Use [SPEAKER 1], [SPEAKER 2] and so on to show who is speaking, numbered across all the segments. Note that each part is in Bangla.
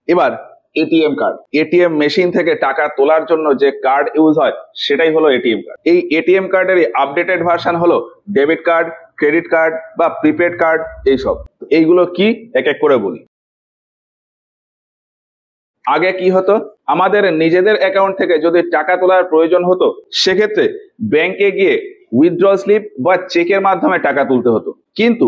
[SPEAKER 1] এবার এটিএম কার্ড, এটিএম মেশিন থেকে টাকা তোলার জন্য যে কার্ড ইউজ হয় সেটাই হলো এটিএম কার্ড। এই এটিএম কার্ডের আপডেটেড ভার্সন হলো ডেবিট কার্ড, ক্রেডিট কার্ড বা প্রিপেড কার্ড। এইগুলো কি এক এক করে বলি। আগে কি হতো, আমাদের নিজেদের অ্যাকাউন্ট থেকে যদি টাকা তোলার প্রয়োজন হতো সেক্ষেত্রে ব্যাংকে গিয়ে উইথড্রল স্লিপ বা চেকের মাধ্যমে টাকা তুলতে হতো। কিন্তু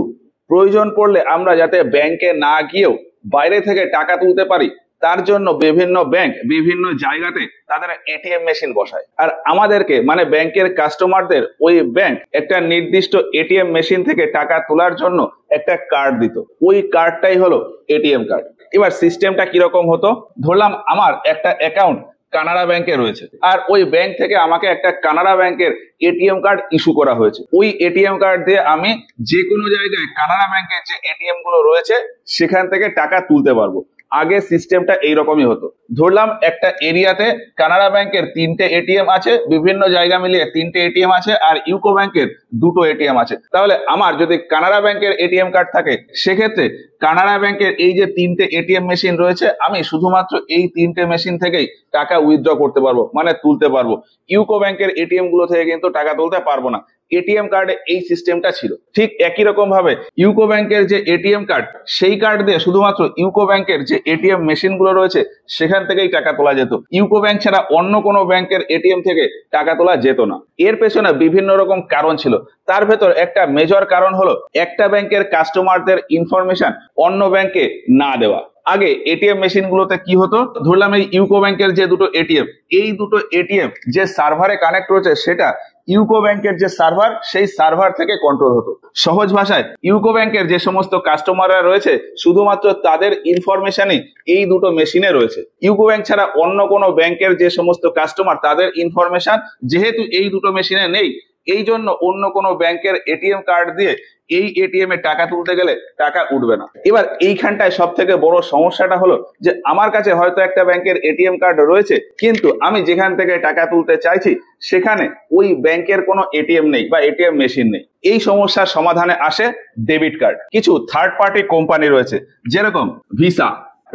[SPEAKER 1] প্রয়োজন পড়লে আমরা যাতে ব্যাংকে না গিয়েও বাইরে থেকে টাকা তুলতে পারি তার জন্য বিভিন্ন ব্যাংক বিভিন্ন জায়গাতে তাদের এটিএম মেশিন বসায়, আর আমাদেরকে মানে ব্যাংকের কাস্টমারদের ওই ব্যাংক একটা নির্দিষ্ট এটিএম মেশিন থেকে টাকা তোলার জন্য একটা কার্ড দিত। ওই কার্ডটাই হলো এটিএম কার্ড। এবার সিস্টেমটা কিরকম হতো, ধরলাম আমার একটা অ্যাকাউন্ট কানাড়া ব্যাংকে রয়েছে আর ওই ব্যাংক থেকে আমাকে একটা কানাড়া ব্যাংকের এটিএম কার্ড ইস্যু করা হয়েছে। ওই এটিএম কার্ড দিয়ে আমি যে কোনো জায়গায় কানাড়া ব্যাংকের যে এটিএম গুলো রয়েছে সেখান থেকে টাকা তুলতে পারবো। আগে সিস্টেমটা এইরকমই হতো, ধরলাম একটা এরিয়াতে কানাড়া ব্যাংকের 3টে এটিএম আছে, বিভিন্ন জায়গা মিলিয়ে 3টে এটিএম আছে, আর ইউকো ব্যাংকের 2টো এটিএম আছে। তাহলে আমার যদি কানাড়া ব্যাংকের এটিএম কার্ড থাকে সেক্ষেত্রে কানাড়া ব্যাংকের এই যে 3টে এটিএম মেশিন রয়েছে আমি শুধুমাত্র এই 3টে মেশিন থেকেই টাকা উইথড্র করতে পারবো, মানে তুলতে পারবো। ইউকো ব্যাংকের এটিএম গুলো থেকে কিন্তু টাকা তুলতে পারবো না। এটিএম কার্ডে এই সিস্টেমটা ছিল। ঠিক একই রকম ভাবে ইউকো ব্যাংকের যে এটিএম কার্ড সেই কার্ড দিয়ে শুধুমাত্র ইউকো ব্যাংকের যে এটিএম মেশিন গুলো রয়েছে সেখান থেকেই টাকা তোলা যেত। ইউকো ব্যাংক ছাড়া অন্য কোনো ব্যাংকের এটিএম থেকে টাকা তোলা যেত না। এর পেছনে বিভিন্ন রকম কারণ ছিল, তার ভেতর একটা মেজর কারণ হলো একটা ব্যাংকের কাস্টমারদের ইনফরমেশন অন্য ব্যাংকে না দেওয়া। আগে এটিএম মেশিন গুলোতে কি হতো, ধরলাম এই ইউকো ব্যাংকের যে দুটো এটিএম, এই দুটো এটিএম যে সার্ভারে কানেক্ট রয়েছে সেটা ইউকো ব্যাংকের যে সার্ভার সেই সার্ভার থেকে কন্ট্রোল হতো। সহজ ভাষায় ইউকো ব্যাংকের যে সমস্ত কাস্টমাররা রয়েছে শুধুমাত্র তাদের ইনফরমেশনই এই দুটো মেশিনে রয়েছে। ইউকো ব্যাংক ছাড়া অন্য কোনো ব্যাংকের যে সমস্ত কাস্টমার তাদের ইনফরমেশন যেহেতু এই দুটো মেশিনে নেই, এই জন্য অন্য কোনো ব্যাংকের এটিএম কার্ড দিয়ে এই এটিএম এ টাকা তুলতে গেলে টাকা উঠবে না। এবার এইখানটায় সব থেকে বড় সমস্যাটা হলো যে আমার কাছে হয়তো একটা ব্যাংকের এটিএম কার্ড রয়েছে কিন্তু আমি যেখান থেকে টাকা তুলতে চাইছি সেখানে ওই ব্যাংকের কোনো এটিএম নেই বা এটিএম মেশিন নেই। এই সমস্যার সমাধানে আসে ডেবিট কার্ড। কিছু থার্ড পার্টি কোম্পানি রয়েছে যেরকম ভিসা,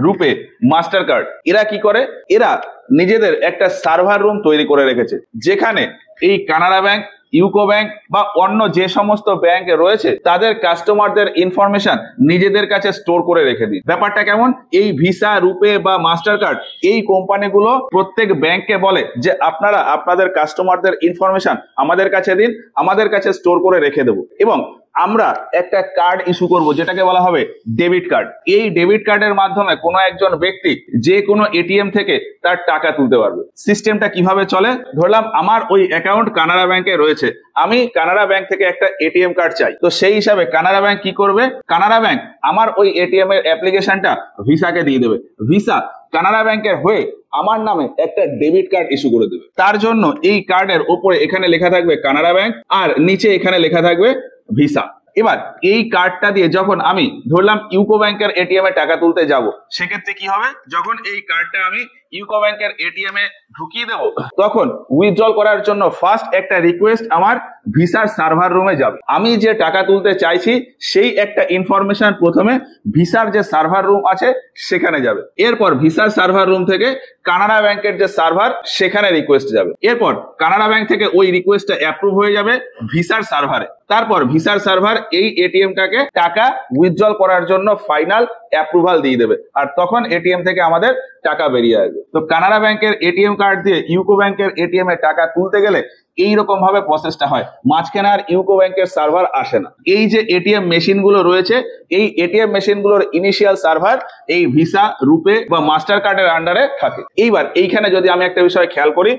[SPEAKER 1] রুপে, মাস্টার কার্ড। এরা কি করে, এরা নিজেদের একটা সার্ভার রুম তৈরি করে রেখেছে যেখানে এই কানাড়া ব্যাংক, ইউকো ব্যাংক বা অন্য যে সমস্ত ব্যাংক রয়েছে তাদের কাস্টমারদের ইনফরমেশন নিজেদের কাছে স্টোর করে রেখে দিন। ব্যাপারটা কেমন, এই ভিসা, রুপে বা মাস্টার কার্ড এই কোম্পানিগুলো প্রত্যেক ব্যাংককে বলে যে আপনারা আপনাদের কাস্টমারদের ইনফরমেশন আমাদের কাছে দিন, আমাদের কাছে স্টোর করে রেখে দেবো, এবং আমরা একটা কার্ড ইস্যু করব যেটাকে বলা হবে ডেবিট কার্ড। এই ডেবিট কার্ডের মাধ্যমে কোনো একজন ব্যক্তি যে কোনো এটিএম থেকে তার টাকা তুলতে পারবে। সিস্টেমটা কিভাবে চলে, ধরলাম আমার ওই অ্যাকাউন্ট কানাড়া ব্যাংকে রয়েছে, আমি কানাড়া ব্যাংক থেকে একটা এটিএম কার্ড চাই। তো সেই হিসাবে কানাড়া ব্যাংক কি করবে, কানাড়া ব্যাংক আমার ওই এটিএম এর অ্যাপ্লিকেশনটা ভিসাকে দিয়ে দেবে। ভিসা কানাড়া ব্যাংকের হয়ে আমার নামে একটা ডেবিট কার্ড ইস্যু করে দেবে। তার জন্য এই কার্ডের ওপরে এখানে লেখা থাকবে কানাড়া ব্যাংক আর নিচে এখানে লেখা থাকবে ভিসা। এবার এই কার্ডটা দিয়ে যখন আমি ধরলাম ইউকো ব্যাংকের এটিএম এ টাকা তুলতে যাব সেক্ষেত্রে কি হবে, যখন এই কার্ডটা আমি ইউকো ব্যাংকের এটিএম এ ঢুকিয়ে দেবো তখন উইথড্রল করার জন্য ফার্স্ট একটা রিকোয়েস্ট আমার ভিসার সার্ভার রুমে যাবে। আমি যে টাকা তুলতে চাইছি সেই একটা ইনফরমেশন প্রথমে ভিসার যে সার্ভার রুম আছে সেখানে যাবে। এরপর ভিসার সার্ভার রুম থেকে কানাড়া ব্যাংকের যে সার্ভার সেখানে রিকোয়েস্ট যাবে। এরপর কানাড়া ব্যাংক থেকে ওই রিকোয়েস্টটা অ্যাপ্রুভ হয়ে যাবে ভিসার সার্ভারে। তারপর ভিসার সার্ভার এই এটিএমটাকে টাকা উইথড্রল করার জন্য ফাইনাল অ্যাপ্রুভাল দিয়ে দেবে, আর তখন এটিএম থেকে আমাদের টাকা বেরিয়ে আসবে। তো কানাড়া ব্যাংকের এটিএম কার্ড দিয়ে ইউকো ব্যাংকের এটিএম এ টাকা তুলতে গেলে এইরকম ভাবে প্রসেসটা হয়, মাঝখানে আর ইউকো ব্যাংকের সার্ভার আসে না। এই যে এটিএম মেশিন গুলো রয়েছে এই এটিএম মেশিন গুলোর ইনিশিয়াল সার্ভার এই ভিসা, রুপে বা মাস্টার কার্ডের আন্ডারে থাকে। এইবার এইখানে যদি আমি একটা বিষয় খেয়াল করি,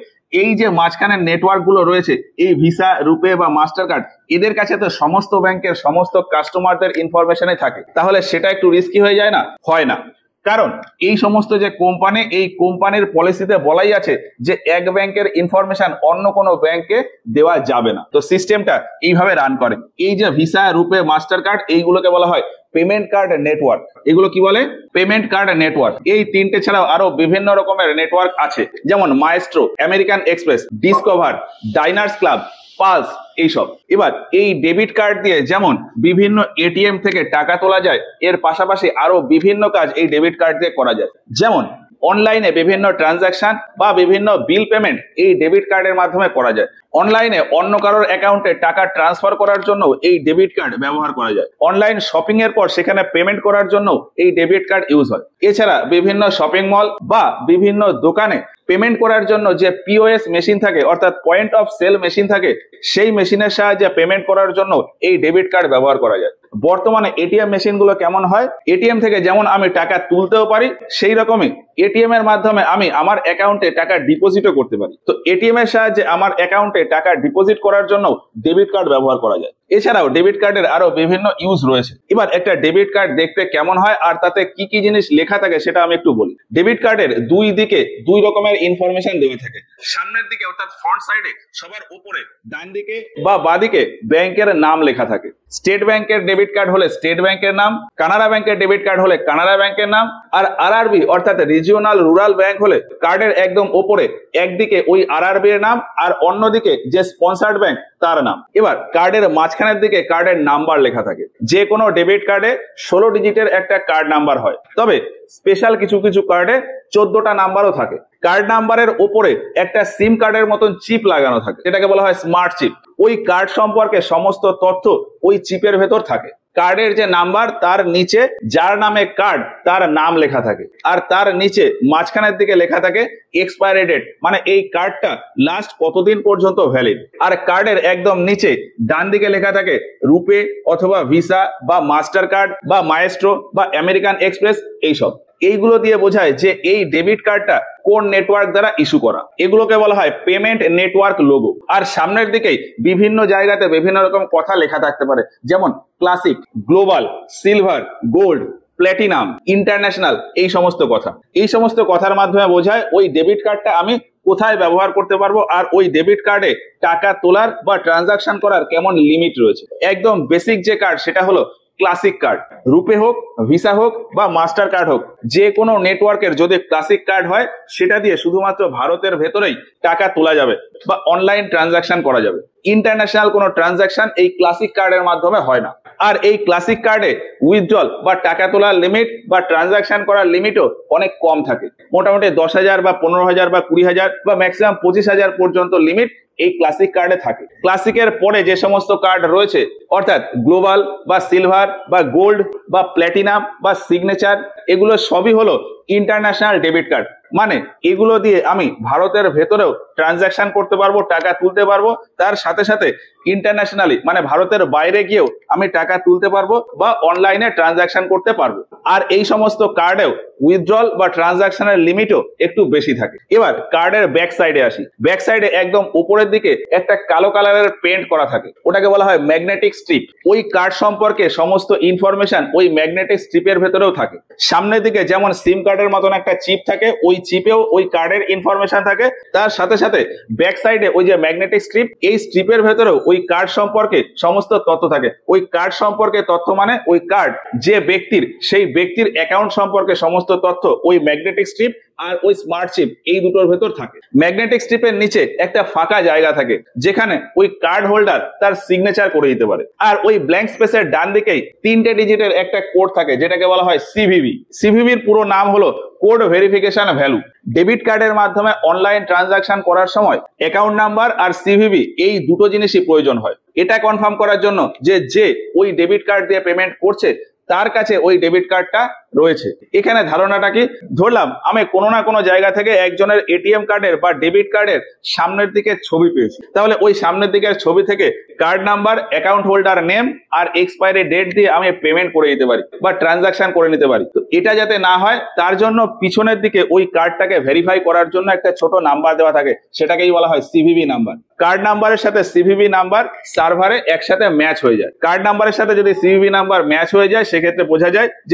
[SPEAKER 1] এই যে মাঝখানে নেটওয়ার্ক গুলো রয়েছে এই ভিসা, রুপে বা মাস্টার কার্ড, এদের কাছে তো সমস্ত ব্যাংকের সমস্ত কাস্টমারদের ইনফরমেশনে থাকে, তাহলে সেটা একটু রিস্কি হয়ে যায় না? হয় না, কারণ এই সমস্ত যে কোম্পানি, এই কোম্পানির পলিসিতে বলাই আছে যে এক ব্যাংকের ইনফরমেশন অন্য কোনো ব্যাংকে দেওয়া যাবে না। তো সিস্টেমটা এইভাবে রান করে। এই যে ভিসা, রুপে, মাস্টার কার্ড এইগুলোকে বলা হয় পেমেন্ট কার্ড নেটওয়ার্ক। এগুলো কি বলে? Payment card network. এই তিনটে ছাড়াও আরো বিভিন্ন রকমের নেটওয়ার্ক আছে, যেমন Maestro, American express, discover, Diners club, pulse এইসব। এবার এই ডেবিট কার্ড দিয়ে যেমন বিভিন্ন এটিএম থেকে টাকা তোলা যায়, এর পাশাপাশি আরো বিভিন্ন কাজ এই ডেবিট কার্ড দিয়ে করা যায়। যেমন অনলাইনে বিভিন্ন ট্রানজাকশন বা বিভিন্ন বিল পেমেন্ট এই ডেবিট কার্ডের মাধ্যমে করা যায়। অনলাইনে অন্য কারোর অ্যাকাউন্টে টাকা ট্রান্সফার করার জন্য এই ডেবিট কার্ড ব্যবহার করা যায়। অনলাইন শপিং এর পর সেখানে পেমেন্ট করার জন্য এই ডেবিট কার্ড ইউজ হয়। এছাড়া বিভিন্ন শপিং মল বা বিভিন্ন দোকানে পেমেন্ট করার জন্য যে পিওএস মেশিন থাকে, অর্থাৎ পয়েন্ট অফ সেল মেশিন থাকে, সেই মেশিনের সাহায্যে পেমেন্ট করার জন্য এই ডেবিট কার্ড ব্যবহার করা যায়। বর্তমানে এটিএম মেশিন গুলো কেমন হয়, এটিএম থেকে যেমন আমি টাকা তুলতেও পারি, সেই রকমই এটিএম এর মাধ্যমে আমি আমার অ্যাকাউন্টে টাকা ডিপোজিটও করতে পারি। তো এটিএম এর সাহায্যে আমার অ্যাকাউন্টে টাকা ডিপোজিট করার জন্য ডেবিট কার্ড ব্যবহার করা যায়। এছাড়াও ডেবিট কার্ডের আরো বিভিন্ন ইউজ রয়েছে। এবার একটা ডেবিট কার্ড দেখতে কেমন হয় আর তাতে কি কি জিনিস লেখা থাকে সেটা আমি একটু বলি। ডেবিট কার্ডের দুই দিকে দুই রকমের ইনফরমেশন দেওয়া থাকে। সামনের দিকে অর্থাৎ ফ্রন্ট সাইডে সবার উপরে ডান দিকে বা বাঁ দিকে ব্যাংকের নাম লেখা থাকে। স্টেট ব্যাংকের ডেবিট কার্ড হলে স্টেট ব্যাংকের নাম, কানাড়া ব্যাংকের ডেবিট কার্ড হলে কানাড়া ব্যাংকের নাম, আর আরআরবি অর্থাৎ রিজিওনাল রুরাল ব্যাংক হলে কার্ডের একদম উপরে একদিকে ওই আরআরবি এর নাম আর অন্যদিকে যে স্পন্সার্ড ব্যাংক তার নাম। এবার কার্ডের মাঝখানের দিকে কার্ডের নাম্বার লেখা থাকে। যে কোনো ডেবিট কার্ডে 16 ডিজিটের একটা কার্ড নাম্বার হয়, তবে স্পেশাল কিছু কিছু কার্ডে 14টা নাম্বারও থাকে। কার্ড নাম্বারের উপরে একটা সিম কার্ডের মতন চিপ লাগানো থাকে, যেটাকে বলা হয় স্মার্ট চিপ। ওই কার্ড সম্পর্কে সমস্ত তথ্য ওই চিপের ভেতর থাকে। কার্ডের যে নাম্বার তার নিচে যার নামে কার্ড তার নাম লেখা থাকে, আর তার নিচে মাঝখানের দিকে লেখা থাকে এক্সপায়ারি ডেট, মানে এই কার্ডটা লাস্ট কতদিন পর্যন্ত ভ্যালিড। আর কার্ডের একদম নিচে ডান দিকে লেখা থাকে রুপে অথবা ভিসা বা মাস্টার কার্ড বা মায়েস্ট্রো বা আমেরিকান এক্সপ্রেস এইসব। এইগুলো দিয়ে বোঝায় যে এই ডেবিট কার্ডটা কোন নেটওয়ার্ক দ্বারা ইস্যু করা। এগুলোকে বলা হয় পেমেন্ট নেটওয়ার্ক লোগো। আর সামনের দিকেই বিভিন্ন জায়গাতে বিভিন্ন রকম কথা লেখা থাকতে পারে, যেমন classic, global, silver, gold, platinum, international, এই সমস্ত কথা। এই সমস্ত কথার মাধ্যমে বোঝায় ওই ডেবিট কার্ডটা আমি কোথায় ব্যবহার করতে পারবো আর ওই ডেবিট কার্ডে টাকা তোলার বা ট্রানজাকশন করার কেমন লিমিট রয়েছে। একদম বেসিক যে কার্ড সেটা হলো ক্লাসিক কার্ড। রুপে হোক, ভিসা হোক বা মাস্টার কার্ড হোক, যে কোনো নেটওয়ার্কের যদি ক্লাসিক কার্ড হয় সেটা দিয়ে শুধুমাত্র ভারতের ভেতরেই টাকা তোলা যাবে বা অনলাইন ট্রানজাকশন করা যাবে। ইন্টারন্যাশনাল কোনো ট্রানজাকশন এই ক্লাসিক কার্ডের মাধ্যমে হয় না। আর এই ক্লাসিক কার্ডে উইথড্রল বা টাকা তোলার লিমিট বা ট্রানজাকশন করার লিমিটও অনেক কম থাকে। মোটামুটি 10,000 বা 15,000 বা 20,000 বা ম্যাক্সিমাম 25,000 পর্যন্ত লিমিট এই ক্লাসিক কার্ডে থাকে। ক্লাসিকের পরে যে সমস্ত কার্ড রয়েছে, অর্থাৎ গ্লোবাল বা সিলভার বা গোল্ড বা প্ল্যাটিনাম বা সিগনেচার, এগুলো সবই হলো ইন্টারন্যাশনাল ডেবিট কার্ড। মানে এগুলো দিয়ে আমি ভারতের ভেতরেও ট্রানজাকশন করতে পারবো, টাকা তুলতে পারবো, তার সাথে সাথে ইন্টারন্যাশনালি মানে ভারতের বাইরে গিয়েও আমি টাকা তুলতে পারবো বা অনলাইনে ট্রানজাকশন করতে পারবো। আর এই সমস্ত কার্ডেও উইথড্রল বা ট্রানজাকশনের লিমিটও একটু বেশি থাকে। এবার কার্ডের ব্যাক সাইডে আসি। ব্যাক সাইডে একদম উপরের দিকে একটা কালো কালারের পেন্ট করা থাকে, ওটাকে বলা হয় ম্যাগনেটিক স্ট্রিপ। ওই কার্ড সম্পর্কে সমস্ত ইনফরমেশন ওই ম্যাগনেটিক স্ট্রিপের ভেতরেও থাকে। সামনের দিকে যেমন সিম কার্ডের মতন একটা চিপ থাকে, ওই চিপেও ওই কার্ডের ইনফরমেশন থাকে। তার সাথে সাথে ব্যাক সাইডে ওই যে ম্যাগনেটিক স্ট্রিপ, এই স্ট্রিপের ভেতরেও ওই কার্ড সম্পর্কে সমস্ত তথ্য থাকে। ওই কার্ড সম্পর্কে তথ্য মানে ওই কার্ড যে ব্যক্তির, সেই ব্যক্তির অ্যাকাউন্ট সম্পর্কে সমস্ত তথ্য ওই ম্যাগনেটিক স্ট্রিপ আর ওই স্মার্ট চিপ এই দুটোর ভেতর থাকে। ম্যাগনেটিক স্ট্রিপের নিচে একটা ফাঁকা জায়গা থাকে যেখানে ওই কার্ড হোল্ডার তার সিগনেচার করে দিতে পারে। আর ওই ব্ল্যাঙ্ক স্পেসের ডান দিকেই 3টে ডিজিটের একটা কোড থাকে যেটাকে বলা হয় সিভিভি। সিভিভির পুরো নাম হলো কোড ভেরিফিকেশন ভ্যালু। ডেবিট কার্ডের মাধ্যমে অনলাইন ট্রানজাকশন করার সময় অ্যাকাউন্ট নাম্বার আর সিভিভি এই দুটো জিনিসই প্রয়োজন হয়। এটা কনফার্ম করার জন্য যে ওই ডেবিট কার্ড দিয়ে পেমেন্ট করছে তার কাছে ওই ডেবিট কার্ডটা রয়েছে। এখানে ধারণাটা কি, ধরলাম আমি কোনো না কোনো জায়গা থেকে একজনের এটিএম কার্ডের বা ডেবিট কার্ডের সামনের দিকে ছবি পেয়েছি, তাহলে ওই সামনের দিকের ছবি থেকে card number, account holder name আর এক্সপায়ারি ডেট দিয়ে আমি পেমেন্ট করে দিতে পারি বা ট্রানজাকশন করে নিতে পারি। তো এটা যাতে না হয় তার জন্য পিছনের দিকে ওই কার্ডটাকে ভেরিফাই করার জন্য একটা ছোট নাম্বার দেওয়া থাকে, সেটাকেই বলা হয় সিভিভি নাম্বার। কার্ড নাম্বারের সাথে সিভিভি নাম্বার সার্ভারে একসাথে ম্যাচ হয়ে যায়। কার্ড নাম্বারের সাথে যদি সিভিভি নাম্বার ম্যাচ হয়ে যায় সেক্ষেত্রে বোঝা যায়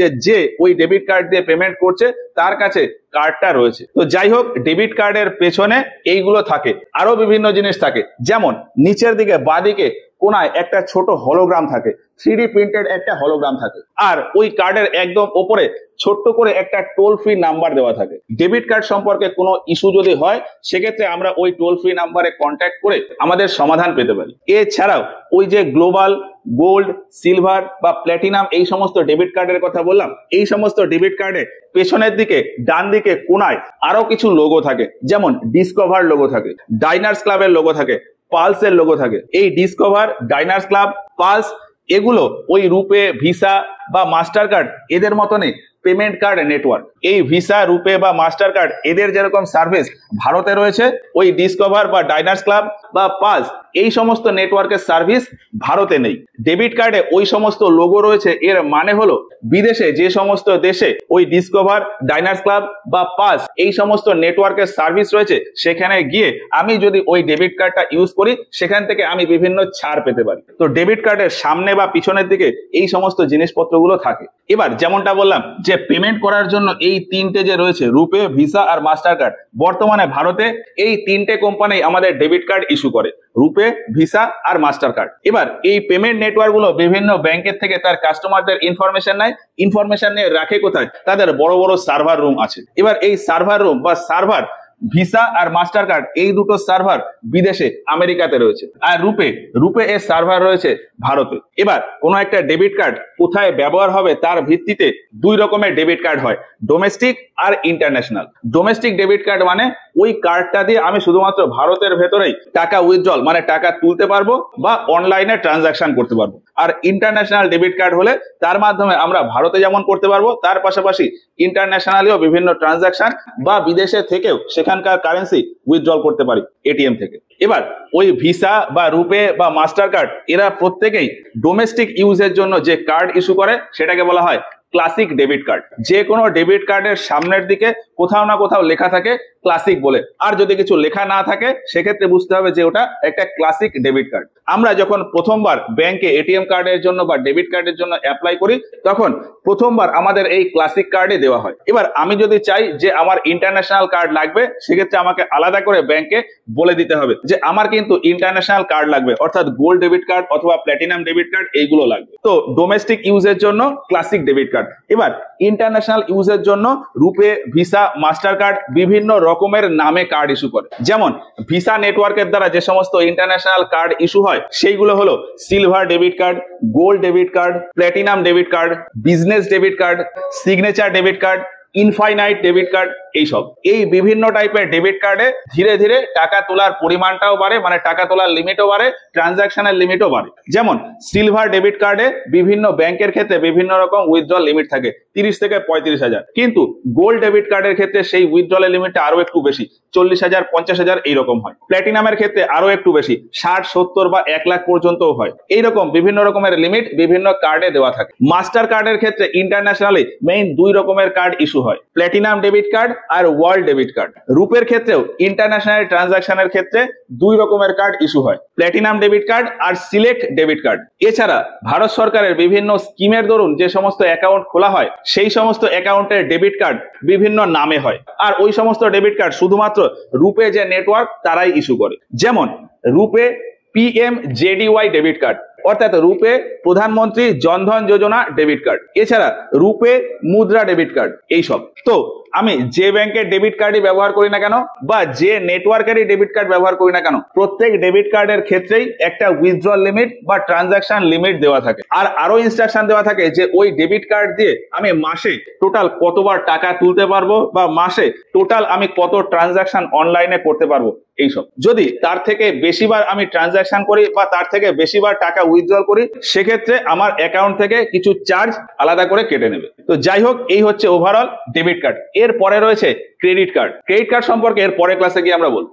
[SPEAKER 1] যে ওই ডেবিট কার্ড দিয়ে পেমেন্ট করছে তার কাছে কার্ডটা রয়েছে। তো যাই হোক, ডেবিট কার্ডের পেছনে এইগুলো থাকে। আরো বিভিন্ন জিনিস থাকে, যেমন নিচের দিকে বাঁদিকে কোনায় একটা ছোট হলোগ্রাম থাকে, 3D প্রিন্টেড একটা হলোগ্রাম থাকে, আর ওই কার্ডের একদম ওপরে ছোট্ট করে একটা টোল ফ্রি নাম্বার দেওয়া থাকে। ডেবিট কার্ড সম্পর্কে কোনো ইস্যু যদি হয় সেক্ষেত্রে আমরা ওই টোল ফ্রি নাম্বারে কন্ট্যাক্ট করে আমাদের সমাধান পেতে পারি। এছাড়াও ওই যে গ্লোবাল, গোল্ড, সিলভার বা প্ল্যাটিনাম এই সমস্ত ডেবিট কার্ডের কথা বললাম, এই সমস্ত ডেবিট কার্ডে পেছনের দিকে ডান দিকে কোনায় আরো কিছু লোগো থাকে, যেমন ডিসকভার লোগো থাকে, ডাইনার্স ক্লাবের লোগো থাকে, পালসের লোগো থাকে। এই ডিসকভার, ডাইনার্স ক্লাব, পালস এগুলো ওই রুপে, ভিসা বা মাস্টার কার্ড এদের মতনই পেমেন্ট কার্ড নেটওয়ার্ক। এই ভিসা, রুপে বা মাস্টার কার্ড এদের যেরকম সার্ভিস ভারতে রয়েছে, ওই ডিসকভার বা ডাইনার্স ক্লাব বা পালস এই সমস্ত নেটওয়ার্কের সার্ভিস ভারতে নেই। ডেবিট কার্ডে ওই সমস্ত লোগো রয়েছে, এর মানে হলো বিদেশে যে সমস্ত দেশে ওই ডিসকভার, ডাইনার্স ক্লাব বা পালস এই সমস্ত নেটওয়ার্কের সার্ভিস রয়েছে, সেখানে গিয়ে আমি যদি ওই ডেবিট কার্ডটা ইউজ করি সেখান থেকে আমি বিভিন্ন ছাড় পেতে পারি। তো ডেবিট কার্ডের সামনে বা পিছনের দিকে এই সমস্ত জিনিসপত্রগুলো থাকে। এবার যেমনটা বললাম যে পেমেন্ট করার জন্য এই তিনটে যে রয়েছে, রুপে, ভিসা আর মাস্টার কার্ড, বর্তমানে ভারতে এই তিনটে কোম্পানি আমাদের ডেবিট কার্ড ইস্যু করে, রুপে, ভিসা আর মাস্টার কার্ড। এবার এই পেমেন্ট নেটওয়ার্ক গুলো বিভিন্ন ব্যাংকের থেকে তার কাস্টমারদের ইনফরমেশন নেয়, ইনফরমেশন নিয়ে রাখে কোথায়? তাদের বড় বড় সার্ভার রুম আছে। এবার এই সার্ভার রুম বা সার্ভার, ভিসা আর মাস্টার কার্ড এই দুটো সার্ভার বিদেশে আমেরিকাতে রয়েছে, আর রুপে এর সার্ভার রয়েছে ভারতে। এবার কোনো একটা ডেবিট কার্ড কোথায় ব্যবহার হবে তার ভিত্তিতে দুই রকমের ডেবিট কার্ড হয়, ডোমেস্টিক আর ইন্টারন্যাশনাল। ডোমেস্টিক ডেবিট কার্ড মানে ওই কার্ডটা দিয়ে আমি শুধুমাত্র ভারতের ভেতরেই টাকা উইথড্রল মানে টাকা তুলতে পারবো বা অনলাইনে ট্রানজাকশন করতে পারবো। আর ইন্টারন্যাশনাল ডেবিট কার্ড হলে তার মাধ্যমে আমরা ভারতে যেমন করতে পারবো, তার পাশাপাশি ইন্টারন্যাশনালিও বিভিন্ন ট্রানজাকশন বা বিদেশে থেকেও সেখানকার কারেন্সি উইথড্রল করতে পারি এটিএম থেকে। এবার ওই ভিসা বা রুপে বা মাস্টার কার্ড এরা প্রত্যেকেই ডোমেস্টিক ইউজের জন্য যে কার্ড ইস্যু করে সেটাকে বলা হয় ক্লাসিক ডেবিট কার্ড। যে কোনো ডেবিট কার্ডের সামনের দিকে কোথাও না কোথাও লেখা থাকে ক্লাসিক বলে, আর যদি কিছু লেখা না থাকে সেক্ষেত্রে বুঝতে হবে যে ওটা একটা ক্লাসিক ডেবিট কার্ড। আমরা যখন প্রথমবার ব্যাংকে এটিএম কার্ডের জন্য বা ডেবিট কার্ডের জন্য অ্যাপ্লাই করি তখন প্রথমবার আমাদের এই ক্লাসিক কার্ডে দেওয়া হয়। এবার আমি যদি চাই যে আমার ইন্টারন্যাশনাল কার্ড লাগবে, সেক্ষেত্রে আমাকে আলাদা করে ব্যাংকে বলে দিতে হবে যে আমার কিন্তু ইন্টারন্যাশনাল কার্ড লাগবে, অর্থাৎ গোল্ড ডেবিট কার্ড অথবা প্ল্যাটিনাম ডেবিট কার্ড এইগুলো লাগবে। তো ডোমেস্টিক ইউজের জন্য ক্লাসিক ডেবিট কার্ড। এবার ইন্টারন্যাশনাল ইউজের জন্য রুপে, ভিসা, মাস্টার কার্ড বিভিন্ন রকমের নামে কার্ড ইস্যু করে। যেমন ভিসা নেটওয়ার্কের দ্বারা যে সমস্ত ইন্টারন্যাশনাল কার্ড ইস্যু হয় সেইগুলো হলো silver debit card, gold debit card, platinum debit card, business debit card, signature debit card, infinite debit card. এইসব এই বিভিন্ন টাইপের ডেবিট কার্ডে ধীরে ধীরে টাকা তোলার পরিমাণটাও বাড়ে, মানে টাকা তোলার লিমিটও বাড়ে, ট্রানজাকশনের লিমিটও বাড়ে। যেমন সিলভার ডেবিট কার্ডে বিভিন্ন ব্যাংকের ক্ষেত্রে বিভিন্ন রকম উইথড্রল লিমিট থাকে 30 থেকে 35,000, কিন্তু গোল্ড ডেবিট কার্ডের ক্ষেত্রে সেই উইথড্রলের লিমিটটা আরো একটু বেশি, 40,000, 50,000 এইরকম হয়। প্ল্যাটিনামের ক্ষেত্রে আরো একটু বেশি, 60, 70 বা 1 লাখ পর্যন্তও হয়। এইরকম বিভিন্ন রকমের লিমিট বিভিন্ন কার্ডে দেওয়া থাকে। মাস্টার কার্ডের ক্ষেত্রে ইন্টারন্যাশনালি মেইন দুই রকমের কার্ড ইস্যু হয়, প্ল্যাটিনাম ডেবিট কার্ড আর ওয়ার্ল্ড ডেবিট কার্ড। রুপের ক্ষেত্রেও ইন্টারন্যাশনাল ট্রানজাকশনের ক্ষেত্রে দুই রকমের কার্ড ইস্যু হয়, প্ল্যাটিনাম ডেবিট কার্ড আর সিলেক্ট ডেবিট কার্ড। এছাড়া ভারত সরকারের বিভিন্ন স্কিমের দরুন যে সমস্ত অ্যাকাউন্ট খোলা হয় সেই সমস্ত অ্যাকাউন্টের ডেবিট কার্ড বিভিন্ন নামে হয়, আর ওই সমস্ত ডেবিট কার্ড শুধুমাত্র রুপে যে নেটওয়ার্ক তারাই ইস্যু করে। যেমন রুপে PMJDY ডেবিট কার্ড, অর্থাৎ রুপে প্রধানমন্ত্রী জনধন যোজনা ডেবিট কার্ড। এছাড়া রুপে মুদ্রা ডেবিট কার্ড। এইসব তো আমি যে ব্যাংকের ডেবিট কার্ডই ব্যবহার করি না কেন বা যে নেটওয়ার্কেরই ডেবিট কার্ড ব্যবহার করি না কেন, প্রত্যেক ডেবিট কার্ডের ক্ষেত্রেই একটা উইথড্রল লিমিট বা ট্রানজাকশন লিমিট দেওয়া থাকে, আর আরো ইনস্ট্রাকশন দেওয়া থাকে যে ওই ডেবিট কার্ড দিয়ে আমি মাসে টোটাল কতবার টাকা তুলতে পারবো বা মাসে টোটাল আমি কত ট্রানজাকশন অনলাইনে করতে পারবো। এইসব যদি তার থেকে বেশিবার আমি ট্রানজাকশন করি বা তার থেকে বেশিবার টাকা উইথড্রল করি, সেক্ষেত্রে আমার অ্যাকাউন্ট থেকে কিছু চার্জ আলাদা করে কেটে নেবে। তো যাই হোক, এই হচ্ছে ওভারঅল ডেবিট কার্ড। এর পরে রয়েছে ক্রেডিট কার্ড। ক্রেডিট কার্ড সম্পর্কে এর পরের ক্লাসে গিয়ে আমরা বলবো।